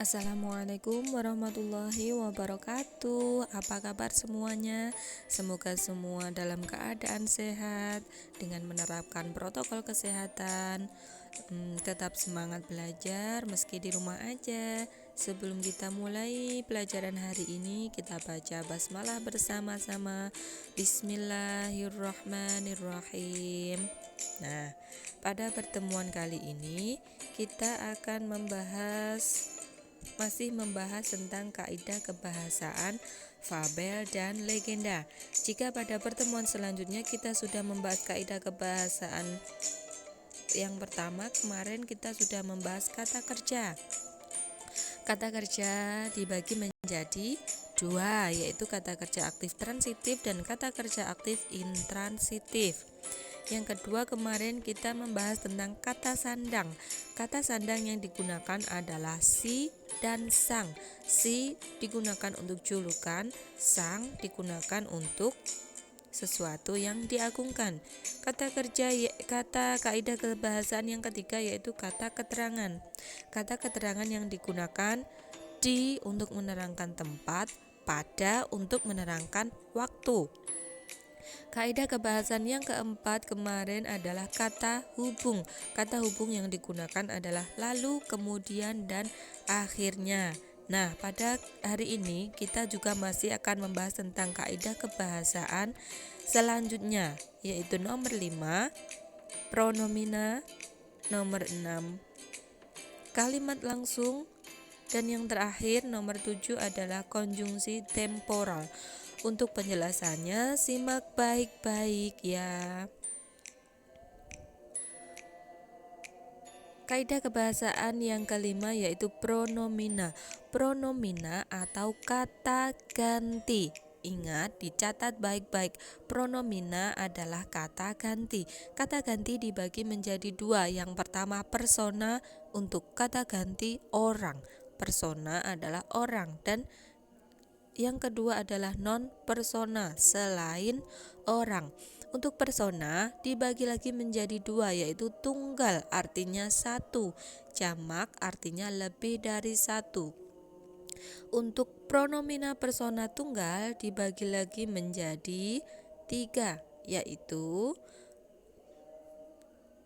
Assalamualaikum warahmatullahi wabarakatuh. Apa kabar semuanya? Semoga semua dalam keadaan sehat dengan menerapkan protokol kesehatan. Tetap semangat belajar meski di rumah aja. Sebelum kita mulai pelajaran hari ini, kita baca basmalah bersama-sama. Bismillahirrahmanirrahim. Nah, pada pertemuan kali ini kita akan masih membahas tentang kaidah kebahasaan, fabel, dan legenda. Jika pada pertemuan selanjutnya kita sudah membahas kaidah kebahasaan yang pertama, kemarin kita sudah membahas kata kerja. Kata kerja dibagi menjadi dua, yaitu kata kerja aktif transitif dan kata kerja aktif intransitif. Yang kedua, kemarin kita membahas tentang kata sandang. Kata sandang yang digunakan adalah si dan sang. Si digunakan untuk julukan, sang digunakan untuk sesuatu yang diagungkan. Kata kaidah kebahasaan yang ketiga yaitu kata keterangan. Kata keterangan yang digunakan di untuk menerangkan tempat, pada untuk menerangkan waktu. Kaidah kebahasan yang keempat kemarin adalah kata hubung. Kata hubung yang digunakan adalah lalu, kemudian, dan akhirnya. Nah, pada hari ini kita juga masih akan membahas tentang kaidah kebahasaan selanjutnya, yaitu nomor 5, pronomina, nomor 6, kalimat langsung, dan yang terakhir nomor 7 adalah konjungsi temporal. Untuk penjelasannya simak baik-baik ya. Kaidah kebahasaan yang kelima yaitu pronomina. Pronomina atau kata ganti. Ingat, dicatat baik-baik. Pronomina adalah kata ganti. Kata ganti dibagi menjadi dua. Yang pertama persona untuk kata ganti orang. Persona adalah orang dan yang kedua adalah non-persona, selain orang. Untuk persona dibagi lagi menjadi dua, yaitu tunggal artinya satu, jamak artinya lebih dari satu. Untuk pronomina persona tunggal dibagi lagi menjadi tiga, yaitu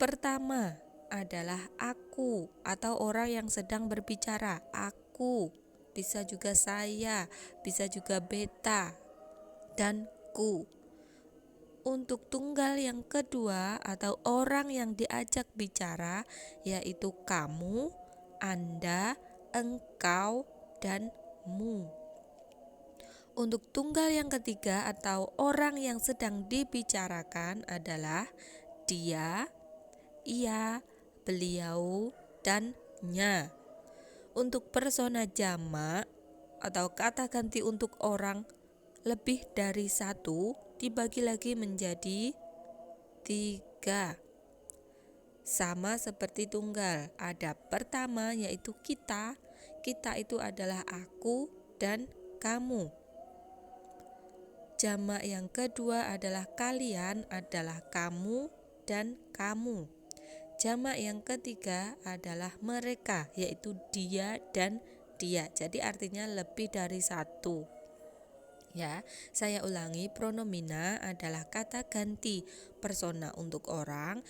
pertama adalah aku atau orang yang sedang berbicara, aku. Bisa juga saya, bisa juga beta, dan ku. Untuk tunggal yang kedua atau orang yang diajak bicara yaitu kamu, Anda, engkau, dan mu. Untuk tunggal yang ketiga atau orang yang sedang dibicarakan adalah dia, ia, beliau, dan nya. Untuk persona jamak atau kata ganti untuk orang lebih dari satu dibagi lagi menjadi tiga. Sama seperti tunggal, ada pertama yaitu kita. Kita itu adalah aku dan kamu. Jamak yang kedua adalah kalian, adalah kamu dan kamu. Jamak yang ketiga adalah mereka, yaitu dia dan dia. Jadi artinya lebih dari satu. Ya, saya ulangi, pronomina adalah kata ganti persona untuk orang,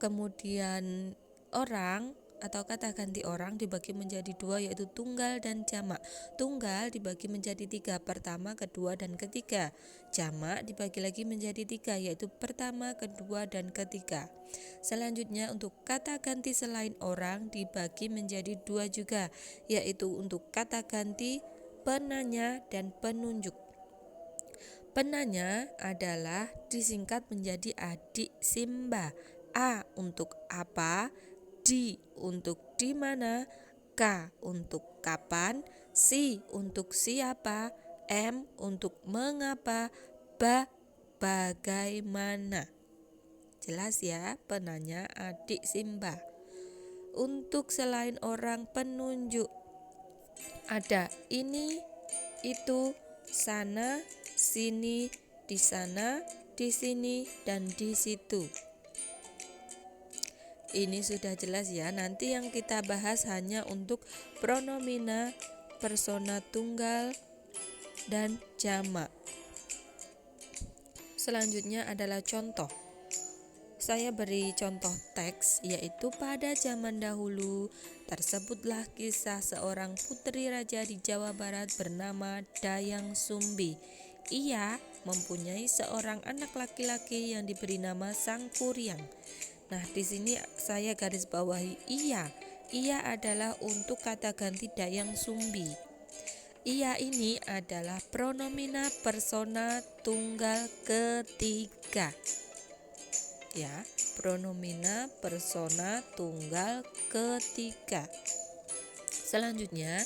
kemudian orang atau kata ganti orang dibagi menjadi dua yaitu tunggal dan jamak. Tunggal dibagi menjadi tiga, pertama, kedua, dan ketiga. Jamak dibagi lagi menjadi tiga yaitu pertama, kedua, dan ketiga. Selanjutnya untuk kata ganti selain orang dibagi menjadi dua juga, yaitu untuk kata ganti penanya dan penunjuk. Penanya adalah disingkat menjadi adik Simba. A untuk apa, di untuk di mana, K untuk kapan, si untuk siapa, M untuk mengapa, bagaimana. Jelas ya, penanya adik Simba. Untuk selain orang penunjuk ada ini, itu, sana, sini, di sana, di sini, dan di situ. Ini sudah jelas ya. Nanti yang kita bahas hanya untuk pronomina, persona tunggal, dan jamak. Selanjutnya adalah contoh. Saya beri contoh teks, yaitu pada zaman dahulu tersebutlah kisah seorang putri raja di Jawa Barat bernama Dayang Sumbi. Ia mempunyai seorang anak laki-laki yang diberi nama Sangkuriang. Nah, di sini saya garis bawahi ia. Ia adalah untuk kata ganti Dayang Sumbi. Ia ini adalah pronomina persona tunggal ketiga. Ya, pronomina persona tunggal ketiga. Selanjutnya,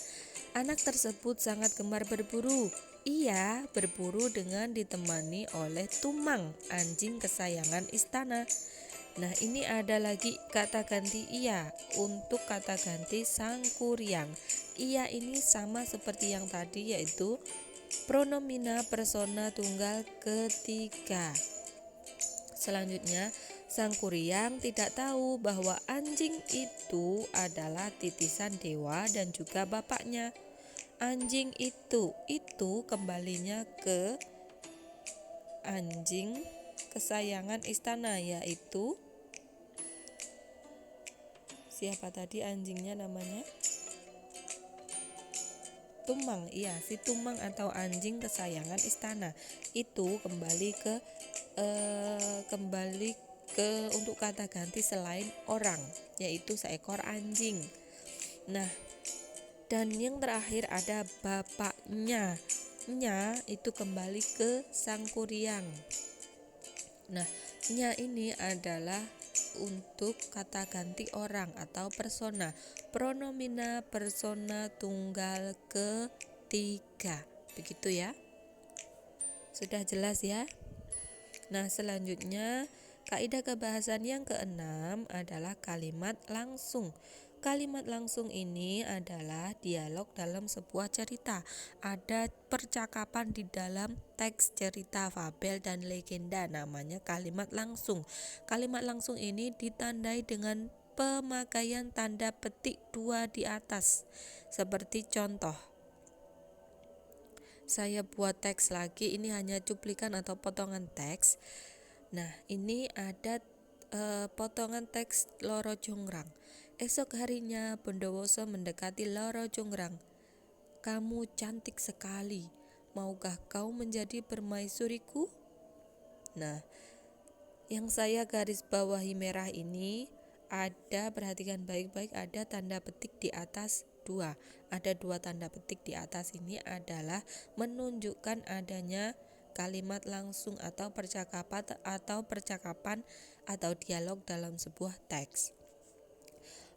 anak tersebut sangat gemar berburu. Ia berburu dengan ditemani oleh Tumang, anjing kesayangan istana. Nah, ini ada lagi kata ganti ia untuk kata ganti Sangkuriang. Ia ini sama seperti yang tadi, yaitu pronomina persona tunggal ketiga. Selanjutnya, Sangkuriang tidak tahu bahwa anjing itu adalah titisan dewa dan juga bapaknya. Anjing itu kembalinya ke anjing kesayangan istana, yaitu siapa tadi anjingnya namanya? Tumang. Iya, si Tumang atau anjing kesayangan istana. Itu kembali ke untuk kata ganti selain orang, yaitu seekor anjing. Nah, dan yang terakhir ada bapaknya. Nya itu kembali ke Sangkuriang. Nah, nya ini adalah untuk kata ganti orang atau persona, pronomina persona tunggal ketiga. Begitu ya. Sudah jelas ya? Nah, selanjutnya kaidah kebahasan yang keenam adalah kalimat langsung. Kalimat langsung ini adalah dialog dalam sebuah cerita. Ada percakapan di dalam teks cerita, fabel, dan legenda, namanya kalimat langsung. Kalimat langsung ini ditandai dengan pemakaian tanda petik 2 di atas. Seperti contoh. Saya buat teks lagi, ini hanya cuplikan atau potongan teks. Nah, ini ada potongan teks Loro Jonggrang. Esok harinya Bondowoso mendekati Loro Jonggrang. Kamu cantik sekali, maukah kau menjadi permaisuriku? Nah, yang saya garis bawahi merah ini ada, perhatikan baik-baik, ada tanda petik di atas 2. Ada 2 tanda petik di atas ini adalah menunjukkan adanya kalimat langsung atau percakapan atau dialog dalam sebuah teks.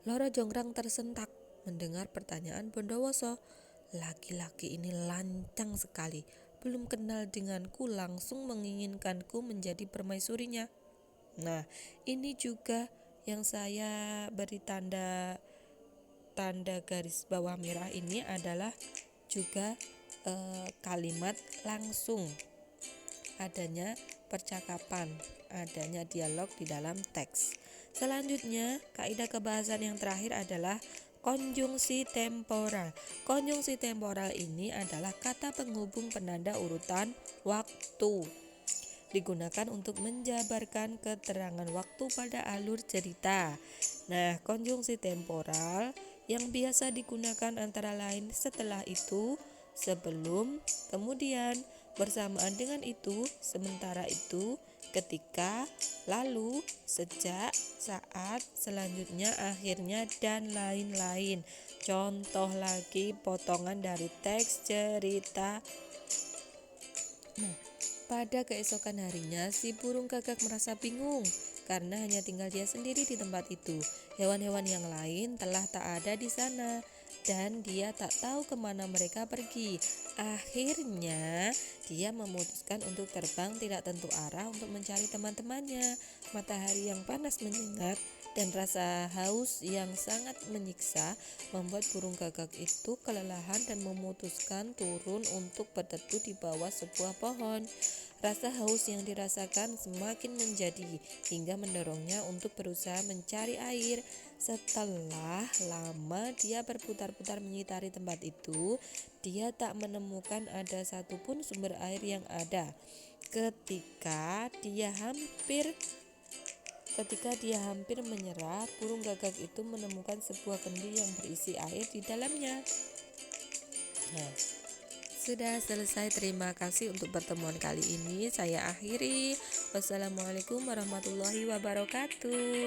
Loro Jonggrang tersentak mendengar pertanyaan Bondowoso. Laki-laki ini lancang sekali, belum kenal denganku langsung menginginkanku menjadi permaisurinya. Nah, ini juga yang saya beri tanda garis bawah merah ini adalah juga kalimat langsung, adanya percakapan, adanya dialog di dalam teks. Selanjutnya, kaidah kebahasan yang terakhir adalah konjungsi temporal. Konjungsi temporal ini adalah kata penghubung penanda urutan waktu, digunakan untuk menjabarkan keterangan waktu pada alur cerita. Nah, konjungsi temporal yang biasa digunakan antara lain setelah itu, sebelum, kemudian, bersamaan dengan itu, sementara itu, ketika, lalu, sejak, saat, selanjutnya, akhirnya, dan lain-lain. Contoh lagi potongan dari teks cerita. Nah, pada keesokan harinya, si burung gagak merasa bingung karena hanya tinggal dia sendiri di tempat itu. Hewan-hewan yang lain telah tak ada di sana dan dia tak tahu kemana mereka pergi. Akhirnya, dia memutuskan untuk terbang tidak tentu arah untuk mencari teman-temannya. Matahari yang panas menyengat dan rasa haus yang sangat menyiksa membuat burung gagak itu kelelahan dan memutuskan turun untuk berteduh di bawah sebuah pohon. Rasa haus yang dirasakan semakin menjadi hingga mendorongnya untuk berusaha mencari air. Setelah lama dia berputar-putar menyitari tempat itu, dia tak menemukan ada satupun sumber air yang ada. Ketika dia hampir menyerah, burung gagak itu menemukan sebuah kendi yang berisi air di dalamnya. Nah, sudah selesai. Terima kasih untuk pertemuan kali ini. Saya akhiri. Wassalamualaikum warahmatullahi wabarakatuh.